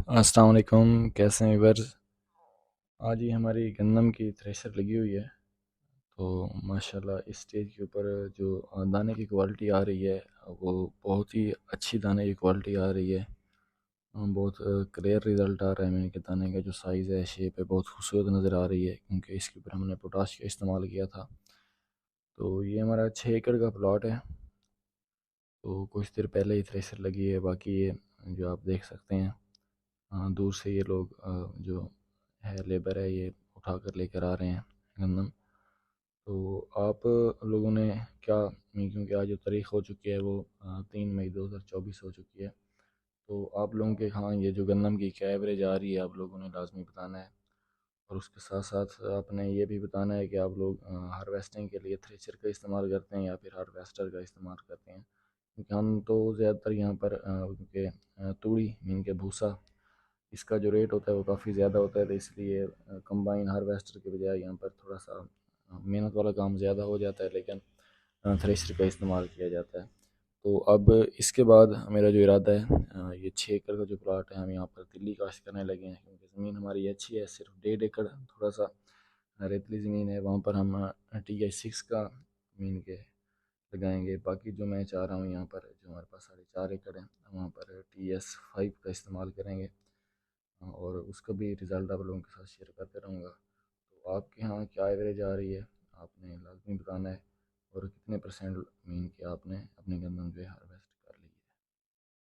अस्सलाम वालेकुम, कैसे हैं व्यूअर्स। आज ही हमारी गंदम की थ्रेशर लगी हुई है। तो माशाल्लाह इस स्टेज के ऊपर जो दाने की क्वालिटी आ रही है वो बहुत ही अच्छी दाने की क्वालिटी आ रही है। बहुत क्लियर रिज़ल्ट आ रहा है। मैंने के दाने का जो साइज़ है, शेप है, बहुत खूबसूरत नज़र आ रही है, क्योंकि इसके ऊपर हमने पोटाश का इस्तेमाल किया था। तो ये हमारा 6 एकड़ का प्लॉट है। तो कुछ देर पहले ही थ्रेशर लगी है। बाकी ये जो आप देख सकते हैं, दूर से ये लोग जो है लेबर है, ये उठा कर लेकर आ रहे हैं गंदम। तो आप लोगों ने क्या, क्योंकि आज जो तारीख हो चुकी है वो 3 मई 2024 हो चुकी है। तो आप लोगों के यहाँ ये जो गंदम की क्या एवरेज आ रही है, आप लोगों ने लाजमी बताना है। और उसके साथ साथ आपने ये भी बताना है कि आप लोग हार्वेस्टिंग के लिए थ्रेशर का इस्तेमाल करते हैं या फिर हार्वेस्टर का इस्तेमाल करते हैं। क्योंकि हम तो ज़्यादातर यहाँ पर क्योंकि तूड़ी मीन के भूसा, इसका जो रेट होता है वो काफ़ी ज़्यादा होता है, तो इसलिए कंबाइन हार्वेस्टर के बजाय यहाँ पर थोड़ा सा मेहनत वाला काम ज़्यादा हो जाता है, लेकिन थ्रेशर का इस्तेमाल किया जाता है। तो अब इसके बाद मेरा जो इरादा है, ये 6 एकड़ का जो प्लाट है, हम यहाँ पर तिल्ली काश्त करने लगे हैं, क्योंकि ज़मीन हमारी अच्छी है। सिर्फ 1.5 एकड़ थोड़ा सा रेतली ज़मीन है, वहाँ पर हम TI 6 का मीन के लगाएंगे। बाकी जो मैं चाह रहा हूँ, यहाँ पर जो हमारे पास 4.5 एकड़ है, वहाँ पर TS 5 का इस्तेमाल करेंगे। और उसका भी रिज़ल्ट आप लोगों के साथ शेयर करते रहूँगा। तो आपके यहाँ क्या एवरेज आ रही है, आपने लाजमी बताना है। और कितने परसेंट मीन के आपने अपनी गंदम जो है हार्वेस्ट